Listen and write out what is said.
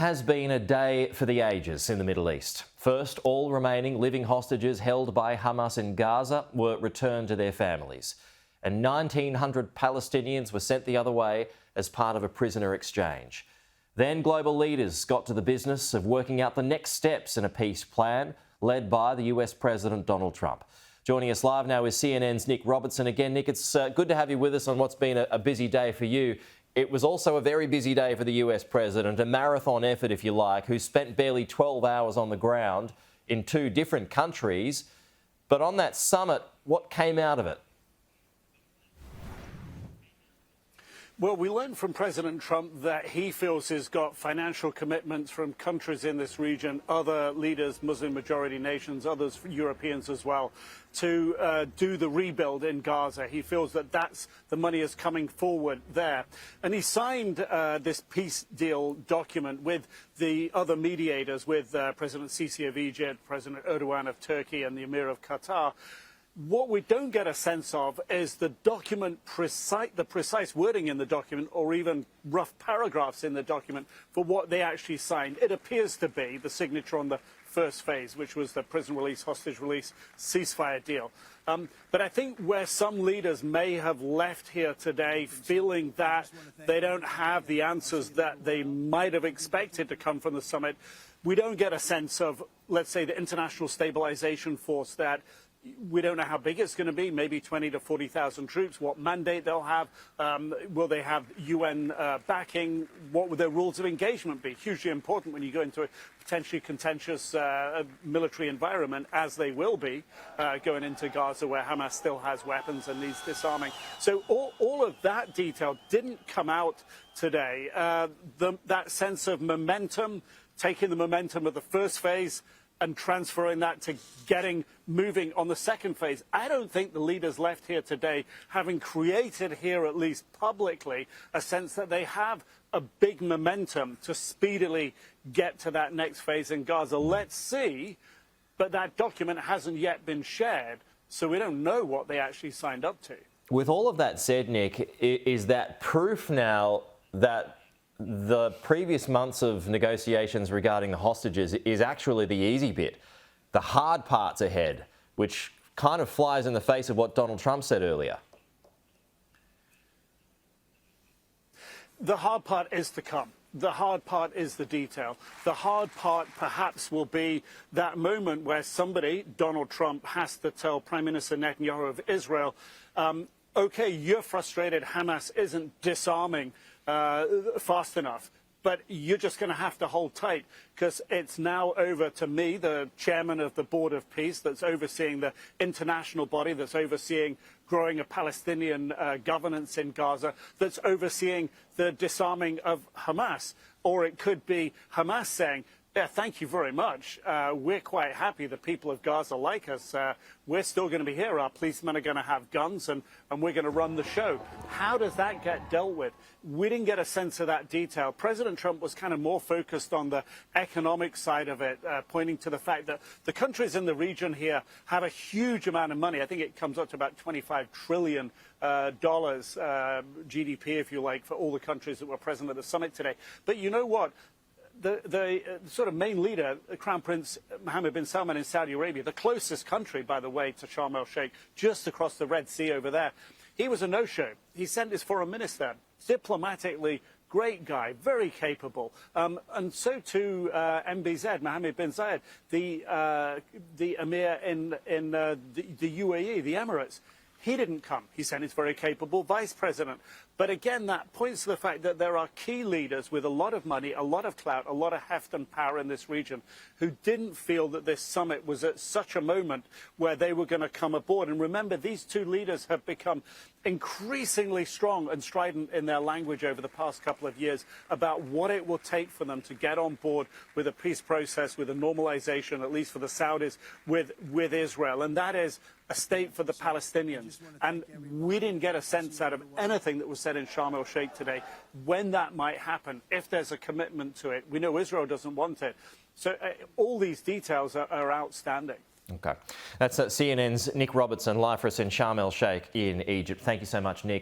has been a day for the ages in the Middle East. First, all remaining living hostages held by Hamas in Gaza were returned to their families, and 1,900 Palestinians were sent the other way as part of a prisoner exchange. Then global leaders got to the business of working out the next steps in a peace plan led by the US President Donald Trump. Joining us live now is CNN's Nic Robertson. Again, Nic, it's good to have you with us on what's been a busy day for you. It was also a very busy day for the US President, a marathon effort, if you like, who spent barely 12 hours on the ground in 2 different countries. But on that summit, what came out of it? Well, we learned from President Trump that he feels he's got financial commitments from countries in this region, other leaders, Muslim-majority nations, others, Europeans as well, to do the rebuild in Gaza. He feels that the money is coming forward there. And he signed this peace deal document with the other mediators, with President Sisi of Egypt, President Erdogan of Turkey, and the Emir of Qatar. What we don't get a sense of is the document, the precise wording in the document, or even rough paragraphs in the document for what they actually signed. It appears to be the signature on the first phase, which was the prison release, hostage release, ceasefire deal. But I think where some leaders may have left here today feeling that they don't have the answers that they might have expected to come from the summit, we don't get a sense of, let's say, the international stabilization force that we don't know how big it's going to be, maybe 20,000 to 40,000 troops, what mandate they'll have, will they have UN backing, what will their rules of engagement be? Hugely important when you go into a potentially contentious military environment, as they will be going into Gaza, where Hamas still has weapons and needs disarming. So all of that detail didn't come out today. That sense of momentum, taking the momentum of the first phase and transferring that to getting moving on the second phase. I don't think the leaders left here today having created here, at least publicly, a sense that they have a big momentum to speedily get to that next phase in Gaza. Let's see, but that document hasn't yet been shared, so we don't know what they actually signed up to. With all of that said, Nic, is that proof now that the previous months of negotiations regarding the hostages is actually the easy bit? The hard part's ahead, which kind of flies in the face of what Donald Trump said earlier. The hard part is to come. The hard part is the detail. The hard part perhaps will be that moment where somebody, Donald Trump, has to tell Prime Minister Netanyahu of Israel, okay, you're frustrated, Hamas isn't disarming fast enough, but you're just going to have to hold tight, because it's now over to me, the chairman of the Board of Peace that's overseeing the international body, that's overseeing growing a Palestinian governance in Gaza, that's overseeing the disarming of Hamas. Or it could be Hamas saying, yeah, thank you very much. We're quite happy the people of Gaza like us. We're still going to be here. Our policemen are going to have guns, and we're going to run the show. How does that get dealt with? We didn't get a sense of that detail. President Trump was kind of more focused on the economic side of it, pointing to the fact that the countries in the region here have a huge amount of money. I think it comes up to about $25 trillion GDP, if you like, for all the countries that were present at the summit today. But you know what? The sort of main leader, Crown Prince Mohammed bin Salman in Saudi Arabia, the closest country, by the way, to Sharm el-Sheikh, just across the Red Sea over there, he was a no-show. He sent his foreign minister, diplomatically great guy, very capable, and so too MBZ, Mohammed bin Zayed, the emir in the UAE, the Emirates. He didn't come. He sent his very capable vice president. But again, that points to the fact that there are key leaders with a lot of money, a lot of clout, a lot of heft and power in this region who didn't feel that this summit was at such a moment where they were going to come aboard. And remember, these 2 leaders have become increasingly strong and strident in their language over the past couple of years about what it will take for them to get on board with a peace process, with a normalization, at least for the Saudis, with Israel. And that is a state for the Palestinians. And we didn't get a sense out of anything that was said in Sharm el-Sheikh today when that might happen, if there's a commitment to it. We know Israel doesn't want it. So all these details are outstanding. Okay. That's CNN's Nic Robertson, live for us in Sharm el-Sheikh in Egypt. Thank you so much, Nic.